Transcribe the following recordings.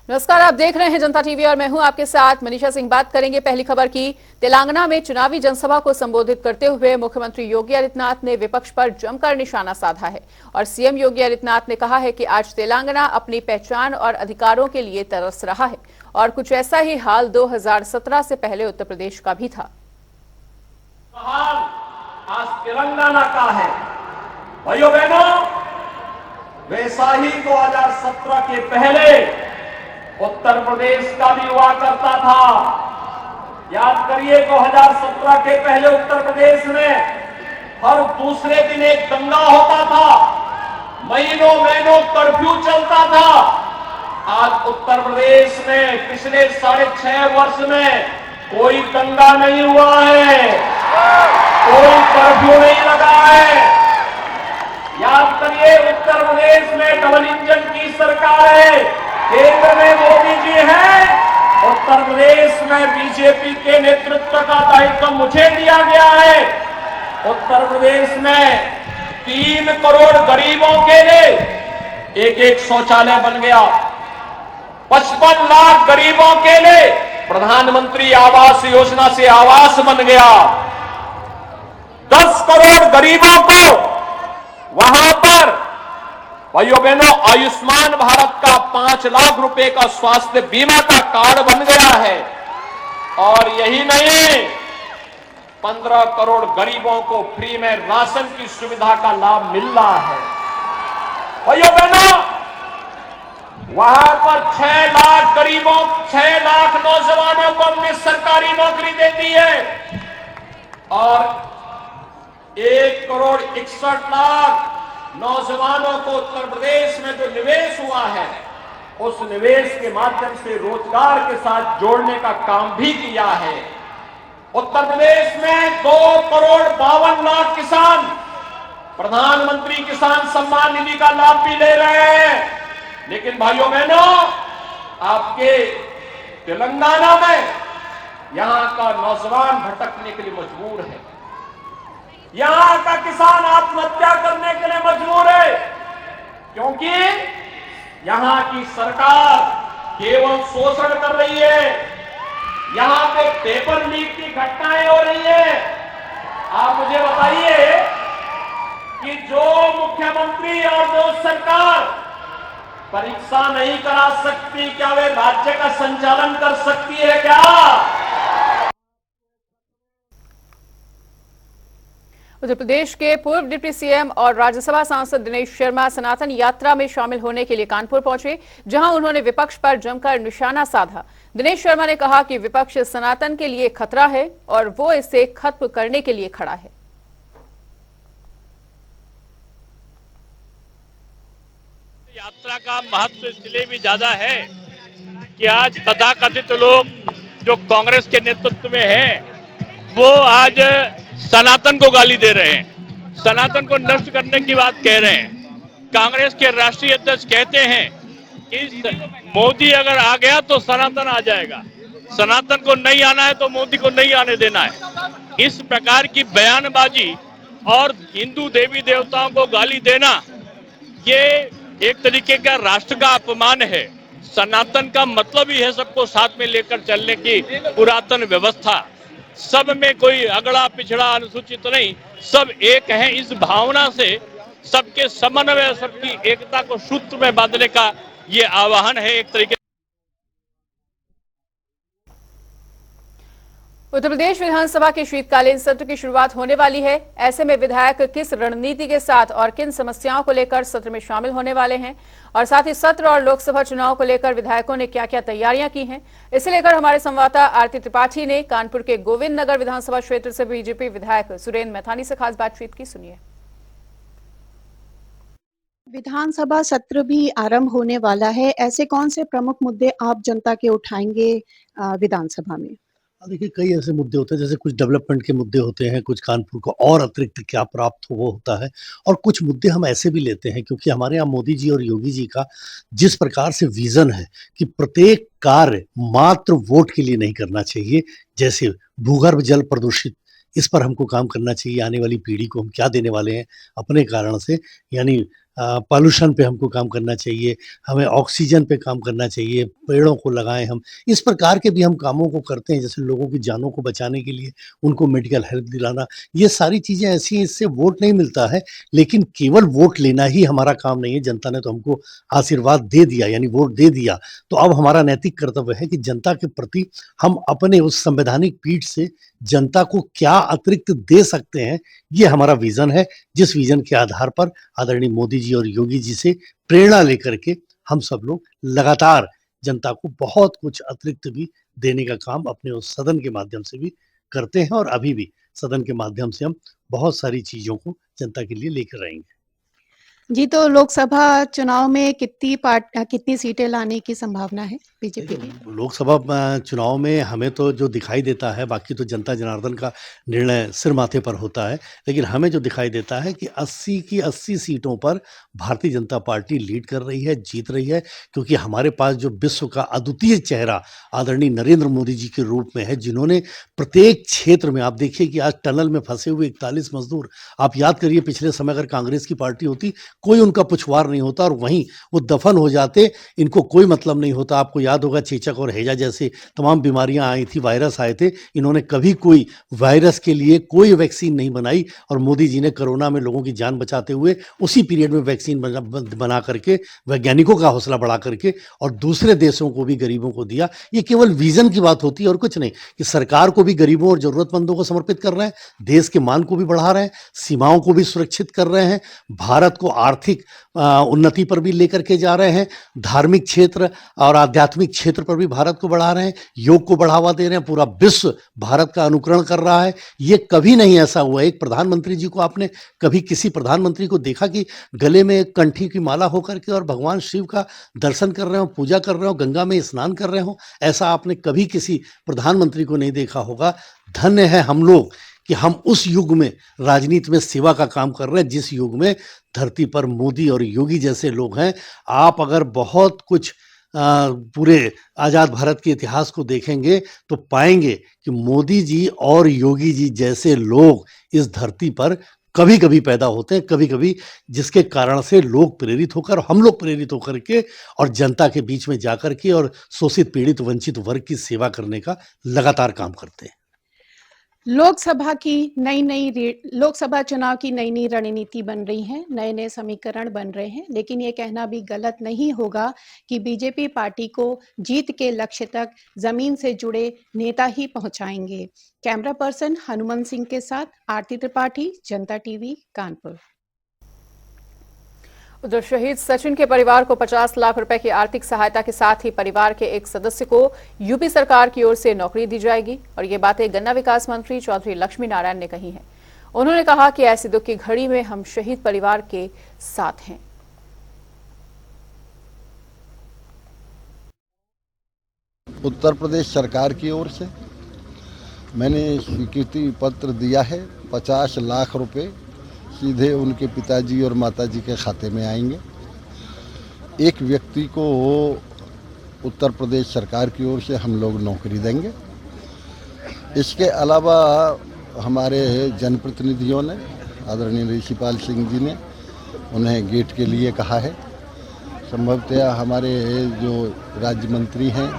नमस्कार, आप देख रहे हैं जनता टीवी और मैं हूं आपके साथ मनीषा सिंह। बात करेंगे पहली खबर की। तेलंगाना में चुनावी जनसभा को संबोधित करते हुए मुख्यमंत्री योगी आदित्यनाथ ने विपक्ष पर जमकर निशाना साधा है और सीएम योगी आदित्यनाथ ने कहा है कि आज तेलंगाना अपनी पहचान और अधिकारों के लिए तरस रहा है और कुछ ऐसा ही हाल 2017 से पहले उत्तर प्रदेश का भी था। आज तेलंगाना का है भाइयों बहनों, वैसा ही 2017 के पहले उत्तर प्रदेश का भी हुआ करता था। याद करिए 2017 के पहले उत्तर प्रदेश में हर दूसरे दिन एक दंगा होता था, महीनों महीनों कर्फ्यू चलता था। आज उत्तर प्रदेश में पिछले 6.5 वर्ष में कोई दंगा नहीं हुआ है, कोई कर्फ्यू नहीं लगा है। याद करिए उत्तर प्रदेश में डबल इंजन की सरकार है, केंद्र में मोदी जी हैं, उत्तर प्रदेश में बीजेपी के नेतृत्व का दायित्व मुझे दिया गया है। उत्तर प्रदेश में 3 करोड़ गरीबों के लिए एक शौचालय बन गया, 55 लाख गरीबों के लिए प्रधानमंत्री आवास योजना से आवास बन गया, 10 करोड़ गरीबों को वहां पर भाइयों बहनों आयुष्मान भारत का 5 लाख रुपए का स्वास्थ्य बीमा का कार्ड बन गया है। और यही नहीं, 15 करोड़ गरीबों को फ्री में राशन की सुविधा का लाभ मिल रहा है। भाइयों बहनों, वहां पर 6 लाख गरीबों, 6 लाख नौजवानों को हमने सरकारी नौकरी दे दी है और 1 करोड़ 61 लाख नौजवानों को उत्तर प्रदेश में जो निवेश हुआ है उस निवेश के माध्यम से रोजगार के साथ जोड़ने का काम भी किया है। उत्तर प्रदेश में 2 करोड़ 52 लाख किसान प्रधानमंत्री किसान सम्मान निधि का लाभ भी ले रहे हैं। लेकिन भाइयों बहनों, आपके तेलंगाना में यहां का नौजवान भटकने के लिए मजबूर है, यहां का किसान आत्महत्या करने के लिए मजबूर है, क्योंकि यहां की सरकार केवल शोषण कर रही है, यहां पे पेपर लीक की घटनाएं हो रही है। आप मुझे बताइए कि जो मुख्यमंत्री और जो सरकार परीक्षा नहीं करा सकती, क्या वे राज्य का संचालन कर सकती है क्या? उत्तर प्रदेश के पूर्व डिप्टी सीएम और राज्यसभा सांसद दिनेश शर्मा सनातन यात्रा में शामिल होने के लिए कानपुर पहुंचे, जहां उन्होंने विपक्ष पर जमकर निशाना साधा। दिनेश शर्मा ने कहा कि विपक्ष सनातन के लिए खतरा है और वो इसे खत्म करने के लिए खड़ा है। यात्रा का महत्व इसलिए भी ज्यादा है कि आज तथाकथित लोग जो कांग्रेस के नेतृत्व में हैं, वो आज सनातन को गाली दे रहे हैं, सनातन को नष्ट करने की बात कह रहे हैं। कांग्रेस के राष्ट्रीय अध्यक्ष कहते हैं कि मोदी अगर आ गया तो सनातन आ जाएगा, सनातन को नहीं आना है तो मोदी को नहीं आने देना है। इस प्रकार की बयानबाजी और हिंदू देवी देवताओं को गाली देना, ये एक तरीके का राष्ट्र का अपमान है। सनातन का मतलब ही है सबको साथ में लेकर चलने की पुरातन व्यवस्था। सब में कोई अगड़ा पिछड़ा अनुसूचित नहीं, सब एक है। इस भावना से सबके समन्वय, सबकी एकता को सूत्र में बांधने का ये आह्वान है एक तरीके। उत्तर प्रदेश विधानसभा के शीतकालीन सत्र की शुरुआत होने वाली है। ऐसे में विधायक किस रणनीति के साथ और किन समस्याओं को लेकर सत्र में शामिल होने वाले हैं और साथ ही सत्र और लोकसभा चुनाव को लेकर विधायकों ने क्या क्या तैयारियां की हैं, इसे लेकर हमारे संवाददाता आरती त्रिपाठी ने कानपुर के गोविंद नगर विधानसभा क्षेत्र से बीजेपी विधायक सुरेंद्र मैथानी से खास बातचीत की। सुनिए। विधानसभा सत्र भी आरंभ होने वाला है, ऐसे कौन से प्रमुख मुद्दे आप जनता के उठाएंगे विधानसभा में? देखिए, कई ऐसे मुद्दे होते हैं, जैसे कुछ डेवलपमेंट के मुद्दे होते हैं, कुछ कानपुर को और अतिरिक्त क्या प्राप्त हो वो होता है, और कुछ मुद्दे हम ऐसे भी लेते हैं क्योंकि हमारे यहाँ मोदी जी और योगी जी का जिस प्रकार से विजन है कि प्रत्येक कार्य मात्र वोट के लिए नहीं करना चाहिए, जैसे भूगर्भ जल प्रदूषित, इस पर हमको काम करना चाहिए। आने वाली पीढ़ी को हम क्या देने वाले हैं अपने कारण से, यानी पॉल्यूशन पे हमको काम करना चाहिए, हमें ऑक्सीजन पे काम करना चाहिए, पेड़ों को लगाएँ हम। इस प्रकार के भी हम कामों को करते हैं, जैसे लोगों की जानों को बचाने के लिए उनको मेडिकल हेल्प दिलाना। ये सारी चीज़ें ऐसी हैं, इससे वोट नहीं मिलता है, लेकिन केवल वोट लेना ही हमारा काम नहीं है। जनता ने तो हमको आशीर्वाद दे दिया, यानी वोट दे दिया, तो अब हमारा नैतिक कर्तव्य है कि जनता के प्रति हम अपने उस संवैधानिक पीठ से जनता को क्या अतिरिक्त दे सकते हैं, ये हमारा विज़न है। जिस विज़न के आधार पर आदरणीय मोदी जी और योगी जी से प्रेरणा लेकर के हम सब लोग लगातार जनता को बहुत कुछ अतिरिक्त भी देने का काम अपने उस सदन के माध्यम से भी करते हैं, और अभी भी सदन के माध्यम से हम बहुत सारी चीज़ों को जनता के लिए लेकर आएँगे। जी, तो लोकसभा चुनाव में कितनी सीटें लाने की संभावना है बीजेपी की? लोकसभा चुनाव में हमें तो जो दिखाई देता है, बाकी तो जनता जनार्दन का निर्णय सिर माथे पर होता है, लेकिन हमें जो दिखाई देता है कि 80 की 80 सीटों पर भारतीय जनता पार्टी लीड कर रही है, जीत रही है, क्योंकि हमारे पास जो विश्व का अद्वितीय चेहरा आदरणीय नरेंद्र मोदी जी के रूप में है, जिन्होंने प्रत्येक क्षेत्र में, आप देखिए कि आज टनल में फंसे हुए 41 मजदूर, आप याद करिए पिछले समय अगर कांग्रेस की पार्टी होती, कोई उनका पुछवार नहीं होता और वहीं वो दफन हो जाते, इनको कोई मतलब नहीं होता। आपको याद होगा चेचक और हैजा जैसे तमाम बीमारियां आई थी, वायरस आए थे, इन्होंने कभी कोई वायरस के लिए कोई वैक्सीन नहीं बनाई, और मोदी जी ने कोरोना में लोगों की जान बचाते हुए उसी पीरियड में वैक्सीन बना करके, वैज्ञानिकों का हौसला बढ़ा करके और दूसरे देशों को भी, गरीबों को दिया। ये केवल विजन की बात होती है और कुछ नहीं, कि सरकार को भी गरीबों और जरूरतमंदों को समर्पित कर रहे हैं, देश के मान को भी बढ़ा रहे हैं, सीमाओं को भी सुरक्षित कर रहे हैं, भारत को आर्थिक उन्नति पर भी लेकर के जा रहे हैं, धार्मिक क्षेत्र और आध्यात्मिक क्षेत्र पर भी भारत को बढ़ा रहे हैं, योग को बढ़ावा दे रहे हैं, पूरा विश्व भारत का अनुकरण कर रहा है। ये कभी नहीं ऐसा हुआ। एक प्रधानमंत्री जी को आपने कभी किसी प्रधानमंत्री को देखा कि गले में एक कंठी की माला होकर के और भगवान शिव का दर्शन कर रहे हो, पूजा कर रहे हो, गंगा में स्नान कर रहे हो? ऐसा आपने कभी किसी प्रधानमंत्री को नहीं देखा होगा। धन्य है हम लोग कि हम उस युग में राजनीति में सेवा का काम कर रहे हैं, जिस युग में धरती पर मोदी और योगी जैसे लोग हैं। आप अगर बहुत कुछ पूरे आज़ाद भारत के इतिहास को देखेंगे तो पाएंगे कि मोदी जी और योगी जी जैसे लोग इस धरती पर कभी कभी पैदा होते हैं, कभी कभी, जिसके कारण से लोग प्रेरित होकर, हम लोग प्रेरित होकर के और जनता के बीच में जाकर के और शोषित, पीड़ित, वंचित वर्ग की सेवा करने का लगातार काम करते हैं। लोकसभा चुनाव की नई नई रणनीति बन रही है, नए नए समीकरण बन रहे हैं, लेकिन ये कहना भी गलत नहीं होगा कि बीजेपी पार्टी को जीत के लक्ष्य तक जमीन से जुड़े नेता ही पहुंचाएंगे। कैमरा पर्सन हनुमान सिंह के साथ आरती त्रिपाठी, जनता टीवी, कानपुर। उधर शहीद सचिन के परिवार को 50 लाख रुपए की आर्थिक सहायता के साथ ही परिवार के एक सदस्य को यूपी सरकार की ओर से नौकरी दी जाएगी, और ये बातें गन्ना विकास मंत्री चौधरी लक्ष्मी नारायण ने कही हैं। उन्होंने कहा कि ऐसी दुख की घड़ी में हम शहीद परिवार के साथ हैं। उत्तर प्रदेश सरकार की ओर से मैंने स्वीकृति पत्र दिया है। 50 लाख रुपए सीधे उनके पिताजी और माताजी के खाते में आएंगे। एक व्यक्ति को उत्तर प्रदेश सरकार की ओर से हम लोग नौकरी देंगे। इसके अलावा हमारे जनप्रतिनिधियों ने, आदरणीय ऋषिपाल सिंह जी ने उन्हें गेट के लिए कहा है। संभवतः हमारे जो राज्य मंत्री हैं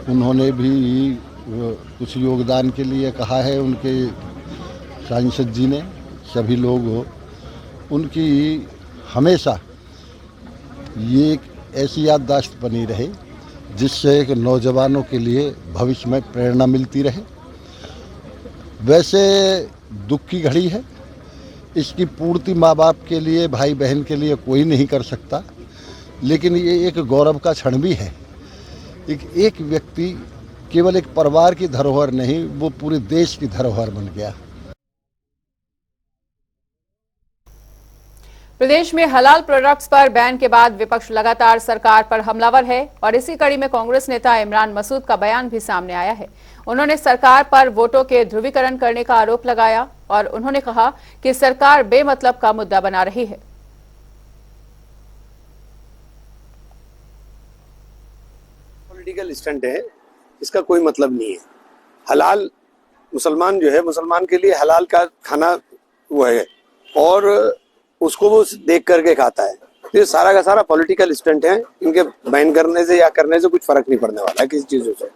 उन्होंने भी कुछ योगदान के लिए कहा है। उनके सांसद जी ने, सभी लोग उनकी हमेशा ये एक ऐसी याददाश्त बनी रहे जिससे एक नौजवानों के लिए भविष्य में प्रेरणा मिलती रहे। वैसे दुख की घड़ी है, इसकी पूर्ति माँ बाप के लिए, भाई बहन के लिए कोई नहीं कर सकता, लेकिन ये एक गौरव का क्षण भी है। एक व्यक्ति केवल एक परिवार की धरोहर नहीं, वो पूरे देश की धरोहर बन गया। प्रदेश में हलाल प्रोडक्ट्स पर बैन के बाद विपक्ष लगातार सरकार पर हमलावर है, और इसी कड़ी में कांग्रेस नेता इमरान मसूद का बयान भी सामने आया है। उन्होंने सरकार पर वोटों के ध्रुवीकरण करने का आरोप लगाया, और उन्होंने कहा कि सरकार बेमतलब का मुद्दा बना रही है। पॉलिटिकल स्टंट है, इसका कोई मतलब नहीं है। हलाल मुसलमान जो है, मुसलमान के लिए हलाल का खाना वो है, और उसको वो देख करके खाता है। तो ये सारा का सारा पॉलिटिकल स्टंट है। इनके बैन करने से या करने से कुछ फर्क नहीं पड़ने वाला है किसी चीजों से।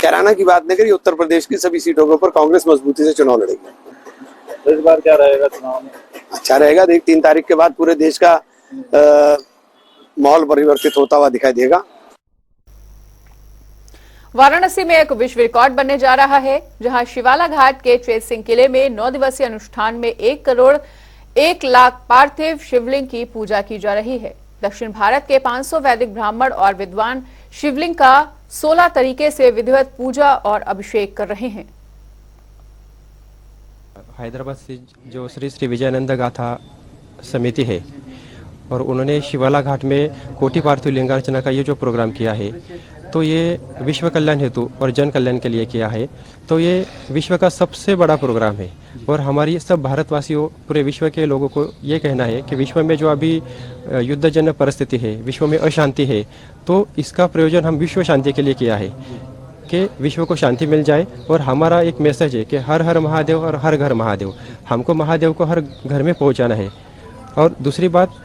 कैराना की बात नहीं करी, उत्तर प्रदेश की सभी सीटों के ऊपर कांग्रेस मजबूती से चुनाव लड़ेगी। इस बार क्या रहेगा चुनाव में? अच्छा रहेगा। 3 तारीख के बाद पूरे देश का माहौल परिवर्तित होता हुआ दिखाई देगा। वाराणसी में एक विश्व रिकॉर्ड बनने जा रहा है, जहां शिवाला घाट के चेत सिंह किले में 9 दिवसीय अनुष्ठान में 1 करोड़ 1 लाख पार्थिव शिवलिंग की पूजा की जा रही है। दक्षिण भारत के 500 वैदिक ब्राह्मण और विद्वान शिवलिंग का 16 तरीके से विधिवत पूजा और अभिषेक कर रहे हैं। हैदराबाद से जो श्री श्री विजयानंद गाथा समिति है और उन्होंने शिवाला घाट में कोटि पार्थिव लिंगार्चना का ये जो प्रोग्राम किया है, तो ये विश्व कल्याण हेतु और जन कल्याण के लिए किया है। तो ये विश्व का सबसे बड़ा प्रोग्राम है और हमारी सब भारतवासियों, पूरे विश्व के लोगों को ये कहना है कि विश्व में जो अभी युद्धजन्य परिस्थिति है, विश्व में अशांति है, तो इसका प्रयोजन हम विश्व शांति के लिए किया है कि विश्व को शांति मिल जाए। और हमारा एक मैसेज है कि हर हर महादेव और हर घर महादेव, हमको महादेव को हर घर में पहुंचाना है। और दूसरी बात,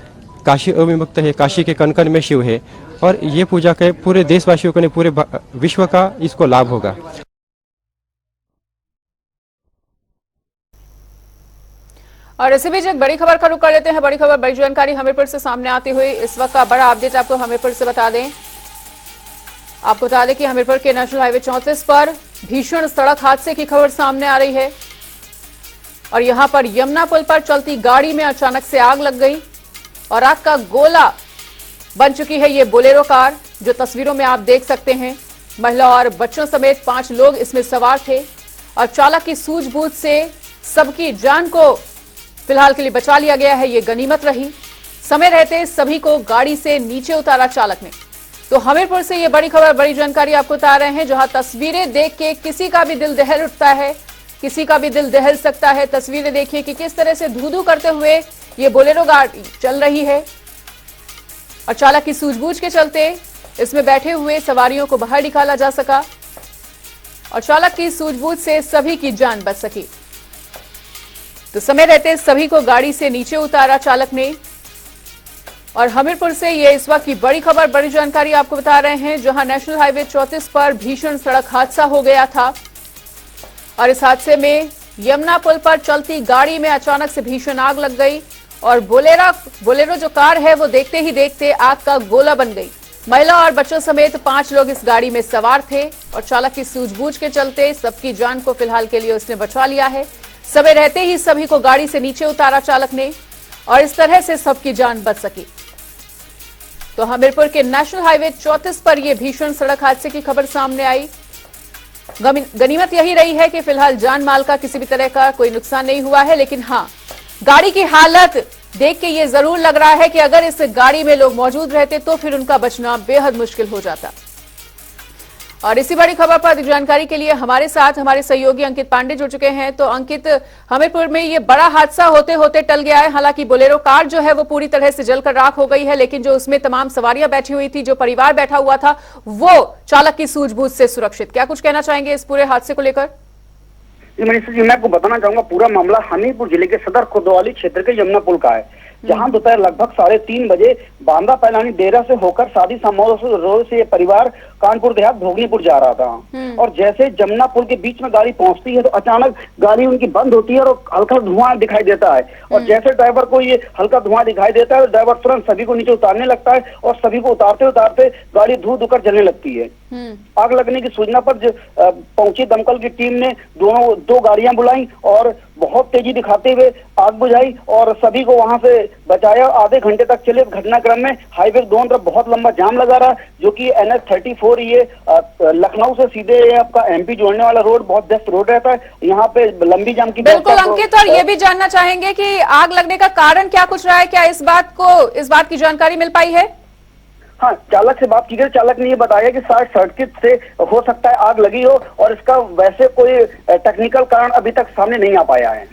काशी अविमुक्त है, काशी के कण कण में शिव है और ये पूजा के पूरे देशवासियों को नहीं, पूरे विश्व का इसको लाभ होगा। और इसी बीच एक बड़ी खबर का रुख कर लेते हैं। बड़ी खबर, बड़ी जानकारी हमीरपुर से सामने आती हुई इस वक्त का बड़ा अपडेट आपको हमीरपुर से बता दें। आपको बता दें कि हमीरपुर के नेशनल हाईवे 34 पर भीषण सड़क हादसे की खबर सामने आ रही है और यहां पर यमुना पुल पर चलती गाड़ी में अचानक से आग लग गई और आग का गोला बन चुकी है ये बोलेरो कार, जो तस्वीरों में आप देख सकते हैं। महिला और बच्चों समेत 5 लोग इसमें सवार थे और चालक की सूझबूझ से सबकी जान को फिलहाल के लिए बचा लिया गया है। ये गनीमत रही। समय रहते सभी को गाड़ी से नीचे उतारा चालक ने। तो हमीरपुर से ये बड़ी खबर, बड़ी जानकारी आपको बता रहे हैं, जहां तस्वीरें देख के किसी का भी दिल दहल उठता है, किसी का भी दिल दहल सकता है। तस्वीरें देखिए कि किस तरह से धू-धू करते हुए ये बोलेरो गाड़ी चल रही है और चालक की सूझबूझ के चलते इसमें बैठे हुए सवारियों को बाहर निकाला जा सका और चालक की सूझबूझ से सभी की जान बच सकी। तो समय रहते सभी को गाड़ी से नीचे उतारा चालक ने। और हमीरपुर से ये इस वक्त की बड़ी खबर, बड़ी जानकारी आपको बता रहे हैं, जहां नेशनल हाईवे 34 पर भीषण सड़क हादसा हो गया था और इस हादसे में यमुना पुल पर चलती गाड़ी में अचानक से भीषण आग लग गई और बोलेरो जो कार है वो देखते ही देखते आग का गोला बन गई। महिला और बच्चों समेत 5 लोग इस गाड़ी में सवार थे और चालक की सूझबूझ के चलते सबकी जान को फिलहाल के लिए उसने बचा लिया है। समय रहते ही सभी को गाड़ी से नीचे उतारा चालक ने और इस तरह से सबकी जान बच सकी। तो हमीरपुर के नेशनल हाईवे 34 पर यह भीषण सड़क हादसे की खबर सामने आई। गनीमत यही रही है कि फिलहाल जान माल का किसी भी तरह का कोई नुकसान नहीं हुआ है, लेकिन हाँ, गाड़ी की हालत देख के ये जरूर लग रहा है कि अगर इस गाड़ी में लोग मौजूद रहते तो फिर उनका बचना बेहद मुश्किल हो जाता। और इसी बड़ी खबर पर जानकारी के लिए हमारे साथ हमारे सहयोगी अंकित पांडे जुड़ चुके हैं। तो अंकित, हमीरपुर में ये बड़ा हादसा होते होते टल गया है। हालांकि बोलेरो कार जो है वो पूरी तरह से जलकर राख हो गई है, लेकिन जो उसमें तमाम सवारियां बैठी हुई थी, जो परिवार बैठा हुआ था, वो चालक की सूझबूझ से सुरक्षित। क्या कुछ कहना चाहेंगे इस पूरे हादसे को लेकर? मनीषा जी, मैं आपको बताना चाहूंगा, पूरा मामला हमीरपुर जिले के सदर खुर्दवाली क्षेत्र के यमुना पुल का है, जहां दोपहर लगभग 3:30 बजे बांदा पैलानी डेरा से होकर शादी समारोह रोड से ये परिवार कानपुर देहात भोगनीपुर जा रहा था और जैसे जमुना पुल के बीच में गाड़ी पहुंचती है तो अचानक गाड़ी उनकी बंद होती है और हल्का धुआं दिखाई देता है और जैसे ड्राइवर को ये हल्का धुआं दिखाई देता है तो ड्राइवर तुरंत सभी को नीचे उतारने लगता है और सभी को उतारते उतारते गाड़ी धू धू कर जलने लगती है। आग लगने की सूचना पर पहुंची दमकल की टीम ने दो गाड़ियां बुलाई और बहुत तेजी दिखाते हुए आग बुझाई और सभी को वहां से बचाया। आधे घंटे तक चले घटनाक्रम में हाईवे दोनों तरफ बहुत लंबा जाम लगा रहा, जो कि NH 34 ये लखनऊ से सीधे आपका MP जोड़ने वाला रोड बहुत व्यस्त रोड रहता है, यहाँ पे लंबी जाम की। बिल्कुल अंकित, और ये भी जानना चाहेंगे कि आग लगने का कारण क्या कुछ रहा है, क्या इस बात की जानकारी मिल पाई है? हाँ, चालक से बात की गई, चालक ने ये बताया कि शायद सर्किट से हो सकता है आग लगी हो और इसका वैसे कोई टेक्निकल कारण अभी तक सामने नहीं आ पाया है।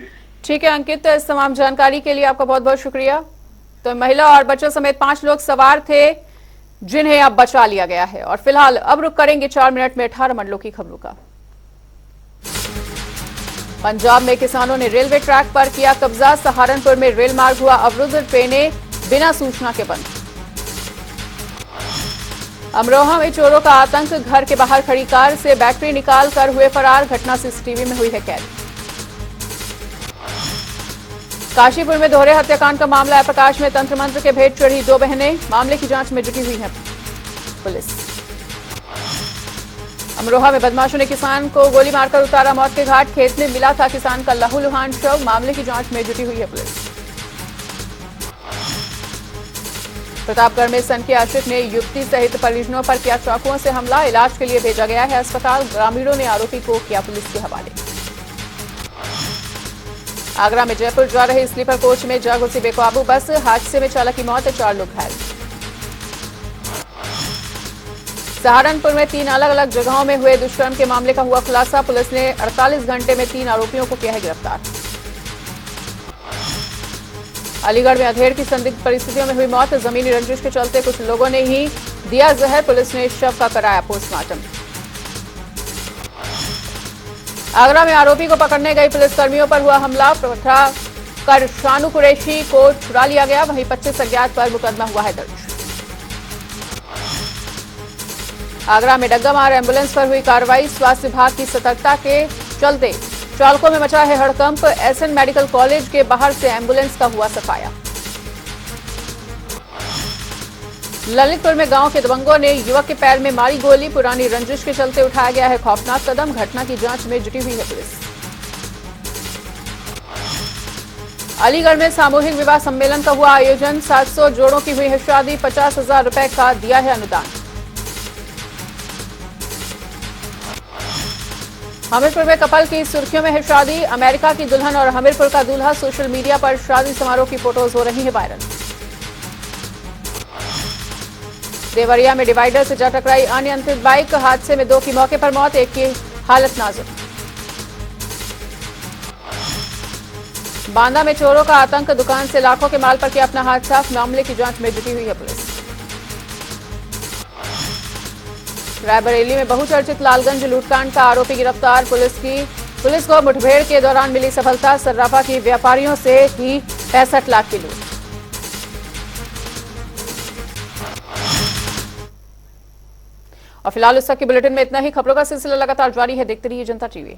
ठीक है अंकित, इस तमाम जानकारी के लिए आपका बहुत बहुत शुक्रिया। तो महिला और बच्चों समेत 5 लोग सवार थे जिन्हें अब बचा लिया गया है। और फिलहाल अब रुक करेंगे 4 मिनट में 18 मंडलों की खबरों का। पंजाब में किसानों ने रेलवे ट्रैक पर किया कब्जा। सहारनपुर में रेल मार्ग हुआ अवरुद्ध, ट्रेनें बिना सूचना के बंद। अमरोहा में चोरों का आतंक, घर के बाहर खड़ी कार से बैटरी निकाल कर हुए फरार। घटना सीसीटीवी में हुई है कैद। काशीपुर में दोहरे हत्याकांड का मामला है। प्रकाश में तंत्र मंत्र के भेद चढ़ी 2 बहनें, मामले की जांच में जुटी हुई है पुलिस। अमरोहा में बदमाशों ने किसान को गोली मारकर उतारा मौत के घाट। खेत में मिला था किसान का लहूलुहान शव, मामले की जांच में जुटी हुई है पुलिस। प्रतापगढ़ में सन के आश्रित ने युवती सहित परिजनों पर किया चाकुओं से हमला। इलाज के लिए भेजा गया है अस्पताल। ग्रामीणों ने आरोपी को किया पुलिस के हवाले। आगरा में जयपुर जा रहे स्लीपर कोच में जा घुसी बेकाबू बस, हादसे में चालक की मौत, 4 लोग घायल। सहारनपुर में 3 अलग अलग जगहों में हुए दुष्कर्म के मामले का हुआ खुलासा। पुलिस ने 48 घंटे में 3 आरोपियों को किया है गिरफ्तार। अलीगढ़ में अधेड़ की संदिग्ध परिस्थितियों में हुई मौत। जमीनी रंजिश के चलते कुछ लोगों ने ही दिया जहर। पुलिस ने शव का कराया पोस्टमार्टम। आगरा में आरोपी को पकड़ने गई पुलिसकर्मियों पर हुआ हमला। पकड़ा कर शानू कुरैशी को छुड़ा लिया गया। वहीं 25 अज्ञात पर मुकदमा हुआ है दर्ज। आगरा में डग्गा मार एम्बुलेंस पर हुई कार्रवाई। स्वास्थ्य विभाग की सतर्कता के चलते चालकों में मचा है हड़कंप। एसएन मेडिकल कॉलेज के बाहर से एम्बुलेंस का हुआ सफाया। ललितपुर में गांव के दबंगों ने युवक के पैर में मारी गोली। पुरानी रंजिश के चलते उठाया गया है खौफनाक कदम। घटना की जांच में जुटी हुई है पुलिस। अलीगढ़ में सामूहिक विवाह सम्मेलन का हुआ आयोजन। 700 जोड़ों की हुई है शादी। 50,000 रुपए का दिया है अनुदान। हमीरपुर में कपल की सुर्खियों में है शादी। अमेरिका की दुल्हन और हमीरपुर का दूल्हा। सोशल मीडिया पर शादी समारोह की फोटोज हो रही है वायरल। देवरिया में डिवाइडर से जा टकराई अनियंत्रित बाइक। हादसे में 2 की मौके पर मौत, 1 की हालत नाजुक। बांदा में चोरों का आतंक, दुकान से लाखों के माल पर किया अपना हाथ साफ। मामले की जांच में जुटी हुई है पुलिस। रायबरेली में बहुचर्चित लालगंज लूटकांड का आरोपी गिरफ्तार। पुलिस को मुठभेड़ के दौरान मिली सफलता। सर्राफा की व्यापारियों से ही 65 लाख की लूट। और फिलहाल इस तक के बुलेटिन में इतना ही। खबरों का सिलसिला लगातार जारी है, देखते रहिए जनता टीवी।